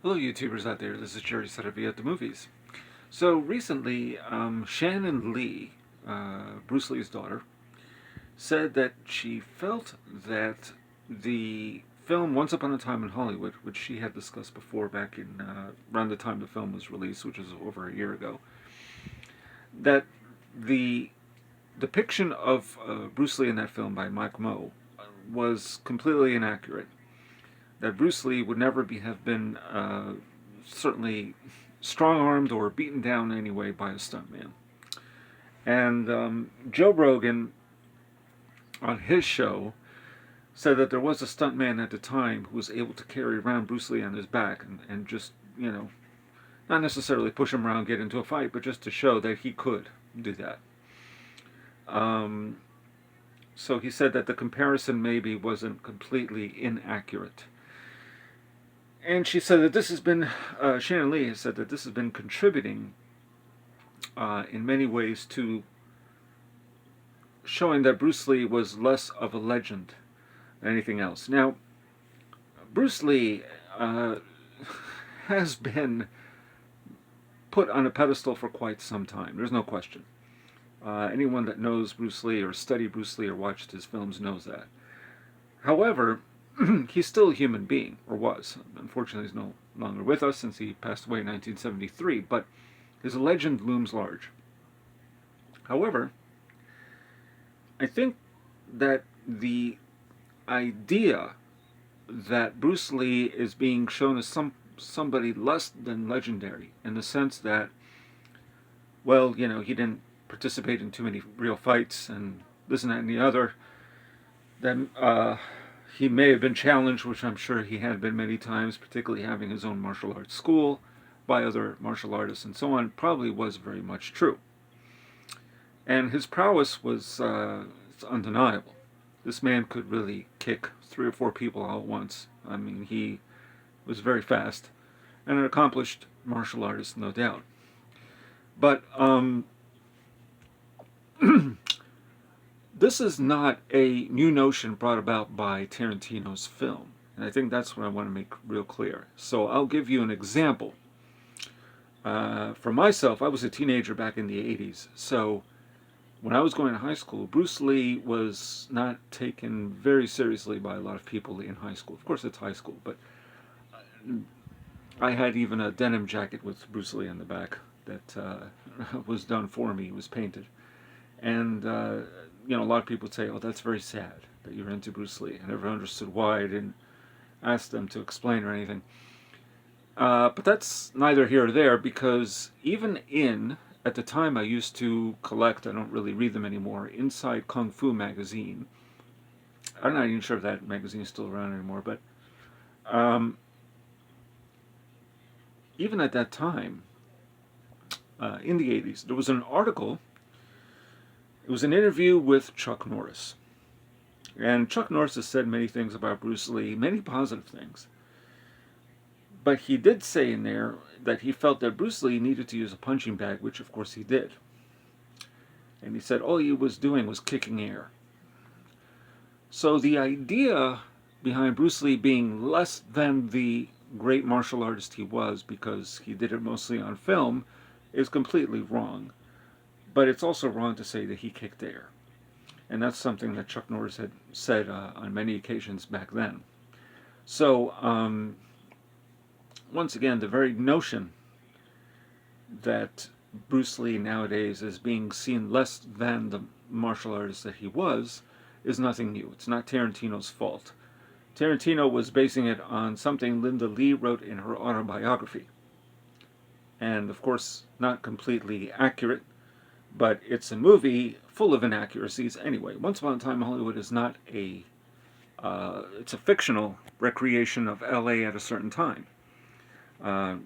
Hello, YouTubers out there. This is Jerry Saravia at the movies. So recently, Shannon Lee, Bruce Lee's daughter, said that she felt that the film Once Upon a Time in Hollywood, which she had discussed before back in around the time the film was released, which was over a year ago, that the depiction of Bruce Lee in that film by Mike Moe was completely inaccurate. That Bruce Lee would never have been certainly strong-armed or beaten down in any way by a stuntman. And Joe Rogan, on his show, said that there was a stuntman at the time who was able to carry around Bruce Lee on his back and just, not necessarily push him around, get into a fight, but just to show that he could do that. Um, so he said that the comparison maybe wasn't completely inaccurate. And she said that this has been, Shannon Lee has said that this has been contributing in many ways to showing that Bruce Lee was less of a legend than anything else. Now, Bruce Lee has been put on a pedestal for quite some time. There's no question. Anyone that knows Bruce Lee or studied Bruce Lee or watched his films knows that. However, he's still a human being, or was. Unfortunately, he's no longer with us since he passed away in 1973, but his legend looms large. However, I think that the idea that Bruce Lee is being shown as somebody less than legendary, in the sense that, well, he didn't participate in too many real fights and this and that and the other, then he may have been challenged, which I'm sure he had been many times, particularly having his own martial arts school by other martial artists and so on, probably was very much true. And his prowess was it's undeniable. This man could really kick 3 or 4 people all at once. I mean, he was very fast and an accomplished martial artist, no doubt. But this is not a new notion brought about by Tarantino's film. And I think that's what I want to make real clear. So I'll give you an example. For myself, I was a teenager back in the 80s. So when I was going to high school, Bruce Lee was not taken very seriously by a lot of people in high school. Of course, it's high school, but I had even a denim jacket with Bruce Lee on the back that was done for me. It was painted. And a lot of people would say, "Oh, that's very sad that you're into Bruce Lee." I never understood why. I didn't ask them to explain or anything. But that's neither here or there, because even at the time I used to collect, I don't really read them anymore, Inside Kung Fu magazine. I'm not even sure if that magazine is still around anymore, but even at that time, in the 80s, there was an article. It was an interview with Chuck Norris. And Chuck Norris has said many things about Bruce Lee, many positive things. But he did say in there that he felt that Bruce Lee needed to use a punching bag, which of course he did. And he said all he was doing was kicking air. So the idea behind Bruce Lee being less than the great martial artist he was, because he did it mostly on film, is completely wrong. But it's also wrong to say that he kicked air. And that's something that Chuck Norris had said on many occasions back then. So, once again, the very notion that Bruce Lee nowadays is being seen less than the martial artist that he was is nothing new. It's not Tarantino's fault. Tarantino was basing it on something Linda Lee wrote in her autobiography. And, of course, not completely accurate, but it's a movie full of inaccuracies anyway. Once Upon a Time in Hollywood is not it's a fictional recreation of LA at a certain time. I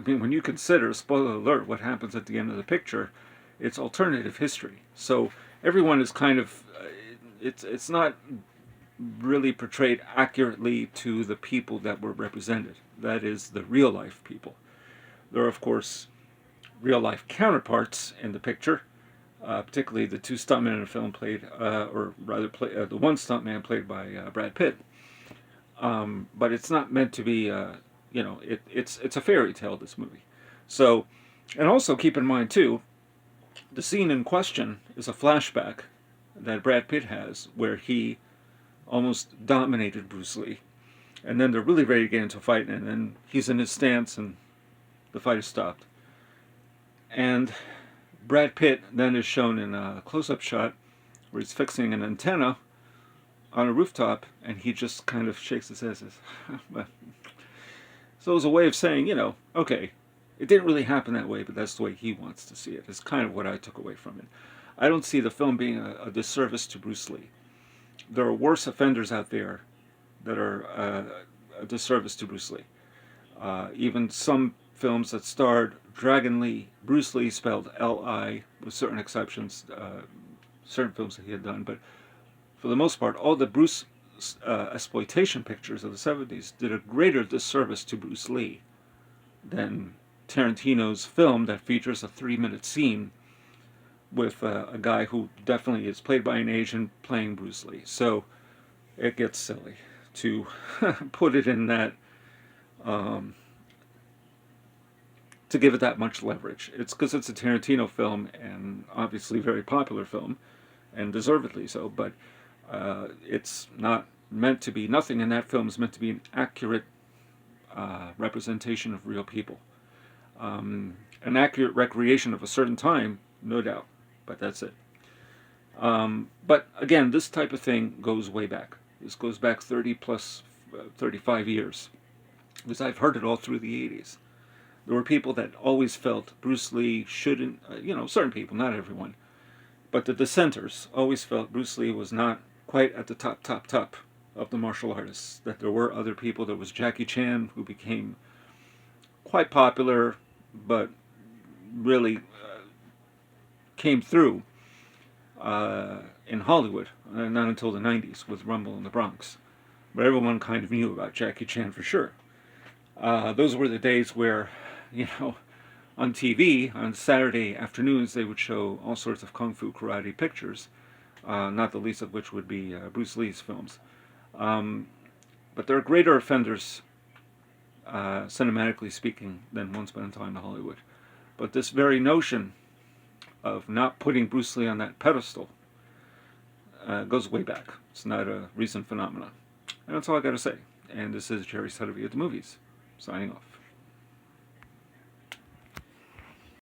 mean, when you consider, spoiler alert, what happens at the end of the picture, it's alternative history. So everyone is kind of, it's not really portrayed accurately to the people that were represented. That is, the real life people. There are, of course, real life counterparts in the picture. Particularly the 2 stuntmen in the film played, or rather, the one stuntman played by Brad Pitt. But it's not meant to be, it's a fairy tale, this movie. So, and also keep in mind too, the scene in question is a flashback that Brad Pitt has where he almost dominated Bruce Lee, and then they're really ready to get into a fight, and then he's in his stance, and the fight is stopped. And Brad Pitt then is shown in a close-up shot where he's fixing an antenna on a rooftop, and he just kind of shakes his head and says, so it was a way of saying, okay, it didn't really happen that way, but that's the way he wants to see it. It's kind of what I took away from it. I don't see the film being a disservice to Bruce Lee. There are worse offenders out there that are a disservice to Bruce Lee. Even some films that starred Dragon Lee, Bruce Lee spelled L-I, with certain exceptions, certain films that he had done, but for the most part, all the Bruce exploitation pictures of the 70s did a greater disservice to Bruce Lee than Tarantino's film that features a 3-minute scene with a guy who definitely is played by an Asian playing Bruce Lee. So it gets silly to put it in that, to give it that much leverage. It's because it's a Tarantino film, and obviously very popular film, and deservedly so, but it's not meant to be, nothing in that film is meant to be an accurate representation of real people. An accurate recreation of a certain time, no doubt, but that's it. But again, this type of thing goes way back. This goes back 30 plus 35 years, because I've heard it all through the 80s. There were people that always felt Bruce Lee shouldn't, certain people, not everyone, but the dissenters always felt Bruce Lee was not quite at the top of the martial artists, that there were other people. There was Jackie Chan, who became quite popular, but really came through in Hollywood, not until the 90s with Rumble in the Bronx. But everyone kind of knew about Jackie Chan for sure. Those were the days where, on TV, on Saturday afternoons, they would show all sorts of kung fu karate pictures, not the least of which would be Bruce Lee's films. But there are greater offenders, cinematically speaking, than Once Upon a Time in Hollywood. But this very notion of not putting Bruce Lee on that pedestal goes way back. It's not a recent phenomenon. And that's all I got to say. And this is Jerry Saravia at the Movies, signing off.